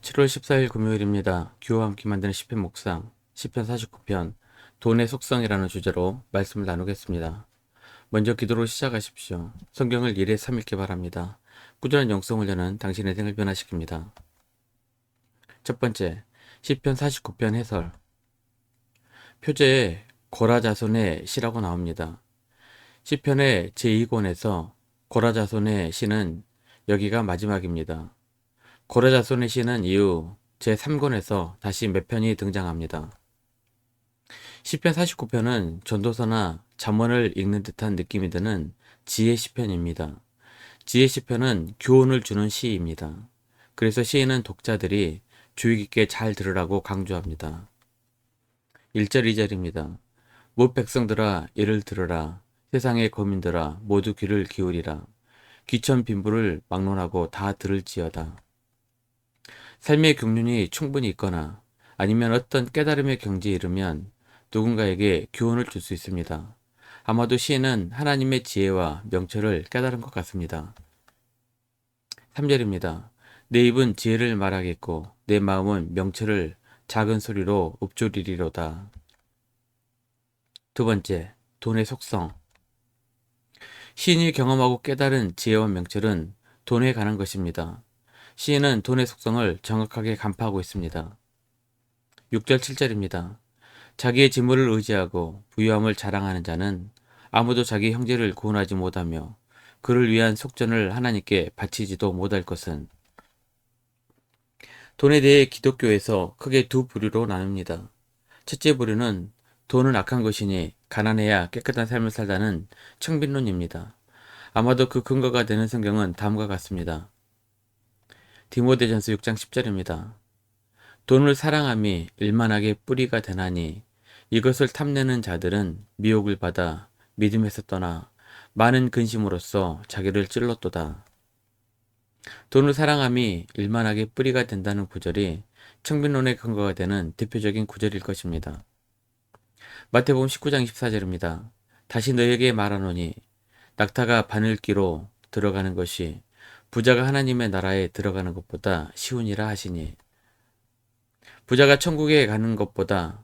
7월 14일 금요일입니다. 규호와 함께 만드는 시편 묵상, 시편 49편, 돈의 속성이라는 주제로 말씀을 나누겠습니다. 먼저 기도로 시작하십시오. 성경을 일에 3읽기 바랍니다. 꾸준한 영성을 여는 당신의 생을 변화시킵니다. 첫 번째, 시편 49편 해설. 표제에 고라자손의 시라고 나옵니다. 시편의 제2권에서 고라자손의 시는 여기가 마지막입니다. 고라자손의 시는 이후 제3권에서 다시 몇 편이 등장합니다. 시편 49편은 전도서나 잠언을 읽는 듯한 느낌이 드는 지혜 시편입니다. 지혜 시편은 교훈을 주는 시입니다. 그래서 시인은 독자들이 주의 깊게 잘 들으라고 강조합니다. 1절 2절입니다. 못 백성들아 이를 들으라. 세상의 거민들아 모두 귀를 기울이라. 귀천 빈부를 막론하고 다 들을지어다. 삶의 경륜이 충분히 있거나 아니면 어떤 깨달음의 경지에 이르면 누군가에게 교훈을 줄 수 있습니다. 아마도 시인은 하나님의 지혜와 명철을 깨달은 것 같습니다. 3절입니다. 내 입은 지혜를 말하겠고 내 마음은 명철을 작은 소리로 읊조리리로다. 두 번째, 돈의 속성. 시인이 경험하고 깨달은 지혜와 명철은 돈에 관한 것입니다. 시인은 돈의 속성을 정확하게 간파하고 있습니다. 6절 7절입니다. 자기의 재물을 의지하고 부유함을 자랑하는 자는 아무도 자기 형제를 구원하지 못하며 그를 위한 속전을 하나님께 바치지도 못할 것은. 돈에 대해 기독교에서 크게 두 부류로 나눕니다. 첫째 부류는 돈은 악한 것이니 가난해야 깨끗한 삶을 살다는 청빈론입니다. 아마도 그 근거가 되는 성경은 다음과 같습니다. 디모데전서 6장 10절입니다. 돈을 사랑함이 일만하게 뿌리가 되나니 이것을 탐내는 자들은 미혹을 받아 믿음에서 떠나 많은 근심으로써 자기를 찔렀도다. 돈을 사랑함이 일만하게 뿌리가 된다는 구절이 청빈론의 근거가 되는 대표적인 구절일 것입니다. 마태복음 19장 24절입니다. 다시 너에게 말하노니 낙타가 바늘기로 들어가는 것이 부자가 하나님의 나라에 들어가는 것보다 쉬우니라 하시니. 부자가 천국에 가는 것보다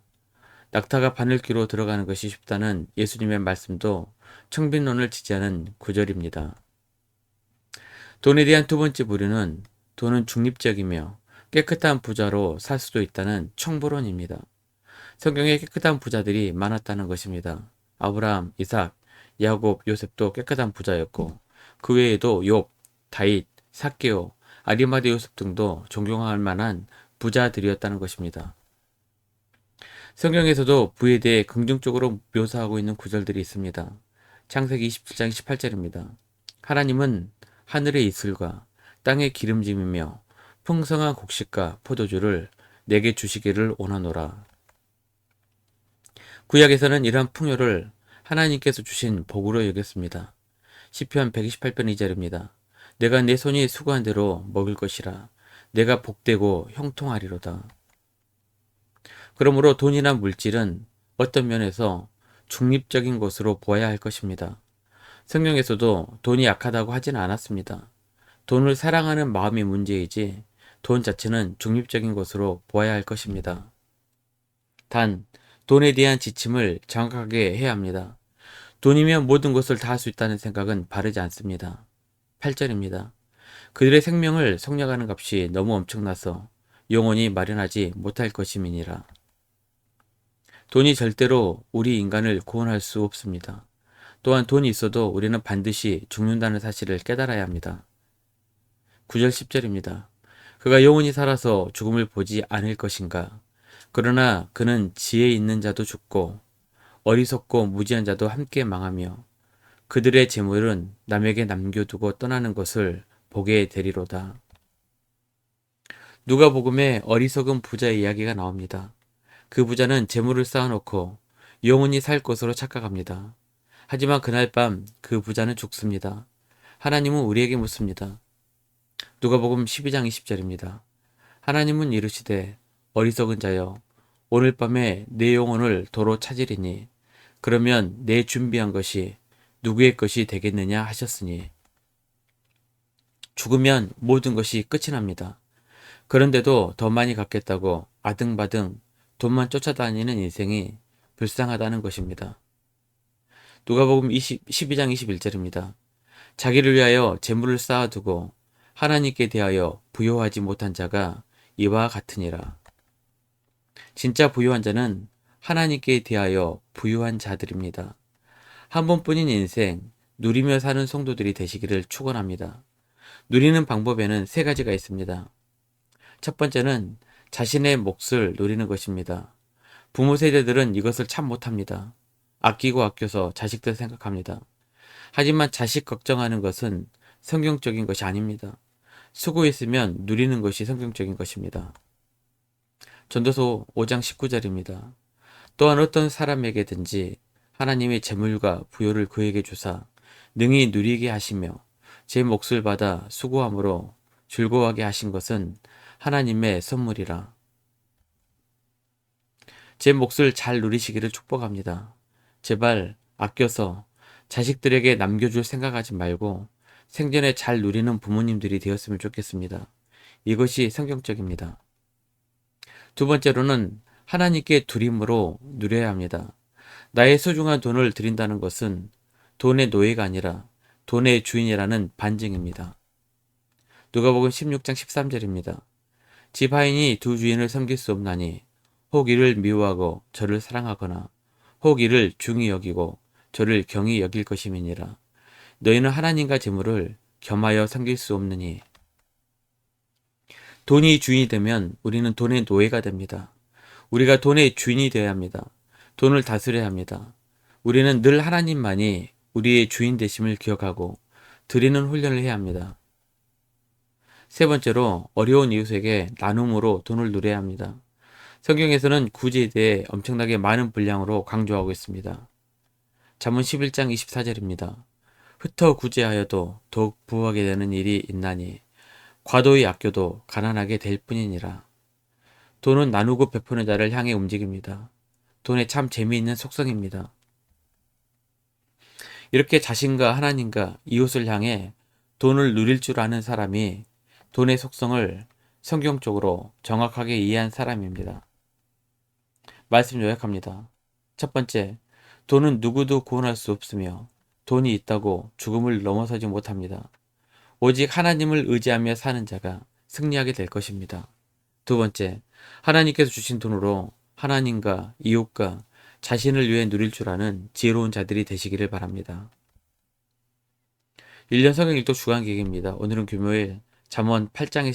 낙타가 바늘기로 들어가는 것이 쉽다는 예수님의 말씀도 청빈론을 지지하는 구절입니다. 돈에 대한 두 번째 부류는 돈은 중립적이며 깨끗한 부자로 살 수도 있다는 청부론입니다. 성경에 깨끗한 부자들이 많았다는 것입니다. 아브라함, 이삭, 야곱, 요셉도 깨끗한 부자였고 그 외에도 욥, 다윗, 삭개오, 아리마대 요셉 등도 존경할 만한 부자들이었다는 것입니다. 성경에서도 부에 대해 긍정적으로 묘사하고 있는 구절들이 있습니다. 창세기 27장 18절입니다. 하나님은 하늘의 이슬과 땅의 기름짐이며 풍성한 곡식과 포도주를 내게 주시기를 원하노라. 구약에서는 이러한 풍요를 하나님께서 주신 복으로 여겼습니다. 시편 128편 2절입니다. 내가 내 손이 수고한 대로 먹을 것이라. 내가 복되고 형통하리로다. 그러므로 돈이나 물질은 어떤 면에서 중립적인 것으로 보아야 할 것입니다. 성경에서도 돈이 약하다고 하진 않았습니다. 돈을 사랑하는 마음이 문제이지 돈 자체는 중립적인 것으로 보아야 할 것입니다. 단, 돈에 대한 지침을 정확하게 해야 합니다. 돈이면 모든 것을 다 할 수 있다는 생각은 바르지 않습니다. 8절입니다. 그들의 생명을 속량하는 값이 너무 엄청나서 영원히 마련하지 못할 것임이니라. 돈이 절대로 우리 인간을 구원할 수 없습니다. 또한 돈이 있어도 우리는 반드시 죽는다는 사실을 깨달아야 합니다. 9절 10절입니다. 그가 영원히 살아서 죽음을 보지 않을 것인가. 그러나 그는 지혜 있는 자도 죽고 어리석고 무지한 자도 함께 망하며 그들의 재물은 남에게 남겨두고 떠나는 것을 보게 되리로다. 누가복음에 어리석은 부자의 이야기가 나옵니다. 그 부자는 재물을 쌓아놓고 영원히 살 것으로 착각합니다. 하지만 그날 밤 그 부자는 죽습니다. 하나님은 우리에게 묻습니다. 누가복음 12장 20절입니다. 하나님은 이르시되 어리석은 자여 오늘 밤에 내 영혼을 도로 찾으리니 그러면 내 준비한 것이 누구의 것이 되겠느냐 하셨으니. 죽으면 모든 것이 끝이 납니다. 그런데도 더 많이 갖겠다고 아등바등 돈만 쫓아다니는 인생이 불쌍하다는 것입니다. 누가복음 12장 21절입니다. 자기를 위하여 재물을 쌓아두고 하나님께 대하여 부요하지 못한 자가 이와 같으니라. 진짜 부유한 자는 하나님께 대하여 부유한 자들입니다. 한 번뿐인 인생 누리며 사는 성도들이 되시기를 축원합니다. 누리는 방법에는 세 가지가 있습니다. 첫 번째는 자신의 몫을 누리는 것입니다. 부모 세대들은 이것을 참 못합니다. 아끼고 아껴서 자식들 생각합니다. 하지만 자식 걱정하는 것은 성경적인 것이 아닙니다. 수고했으면 누리는 것이 성경적인 것입니다. 전도서 5장 19절입니다. 또한 어떤 사람에게든지 하나님의 재물과 부요를 그에게 주사 능히 누리게 하시며 제 몫을 받아 수고함으로 즐거워하게 하신 것은 하나님의 선물이라. 제 몫을 잘 누리시기를 축복합니다. 제발 아껴서 자식들에게 남겨줄 생각하지 말고 생전에 잘 누리는 부모님들이 되었으면 좋겠습니다. 이것이 성경적입니다. 두 번째로는 하나님께 드림으로 누려야 합니다. 나의 소중한 돈을 드린다는 것은 돈의 노예가 아니라 돈의 주인이라는 반증입니다. 누가복음 16장 13절입니다. 집 하인이 두 주인을 섬길 수 없나니 혹 이를 미워하고 저를 사랑하거나 혹 이를 중히 여기고 저를 경히 여길 것임이니라. 너희는 하나님과 재물을 겸하여 섬길 수 없느니. 돈이 주인이 되면 우리는 돈의 노예가 됩니다. 우리가 돈의 주인이 되어야 합니다. 돈을 다스려야 합니다. 우리는 늘 하나님만이 우리의 주인 되심을 기억하고 드리는 훈련을 해야 합니다. 세 번째로 어려운 이웃에게 나눔으로 돈을 누려야 합니다. 성경에서는 구제에 대해 엄청나게 많은 분량으로 강조하고 있습니다. 잠언 11장 24절입니다. 흩어 구제하여도 더욱 부하게 되는 일이 있나니 과도히 아껴도 가난하게 될 뿐이니라. 돈은 나누고 베푸는 자를 향해 움직입니다. 돈에 참 재미있는 속성입니다. 이렇게 자신과 하나님과 이웃을 향해 돈을 누릴 줄 아는 사람이 돈의 속성을 성경적으로 정확하게 이해한 사람입니다. 말씀 요약합니다. 첫 번째, 돈은 누구도 구원할 수 없으며 돈이 있다고 죽음을 넘어서지 못합니다. 오직 하나님을 의지하며 사는 자가 승리하게 될 것입니다. 두 번째, 하나님께서 주신 돈으로 하나님과 이웃과 자신을 위해 누릴 줄 아는 지혜로운 자들이 되시기를 바랍니다. 1년 성경 읽도 주간 계획입니다. 오늘은 금요일 잠언 8장의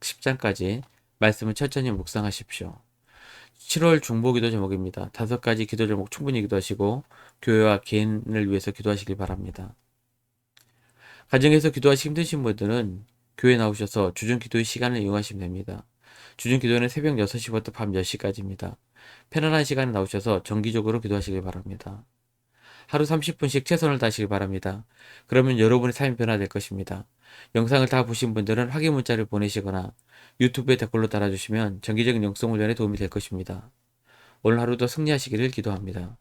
10장까지 말씀을 천천히 묵상하십시오. 7월 중보기도 제목입니다. 5가지 기도 제목 충분히 기도하시고 교회와 개인을 위해서 기도하시길 바랍니다. 가정에서 기도하시기 힘드신 분들은 교회 나오셔서 주중기도의 시간을 이용하시면 됩니다. 주중기도는 새벽 6시부터 밤 10시까지입니다. 편안한 시간에 나오셔서 정기적으로 기도하시길 바랍니다. 하루 30분씩 최선을 다하시길 바랍니다. 그러면 여러분의 삶이 변화될 것입니다. 영상을 다 보신 분들은 확인 문자를 보내시거나 유튜브에 댓글로 달아주시면 정기적인 영성 훈련에 도움이 될 것입니다. 오늘 하루도 승리하시기를 기도합니다.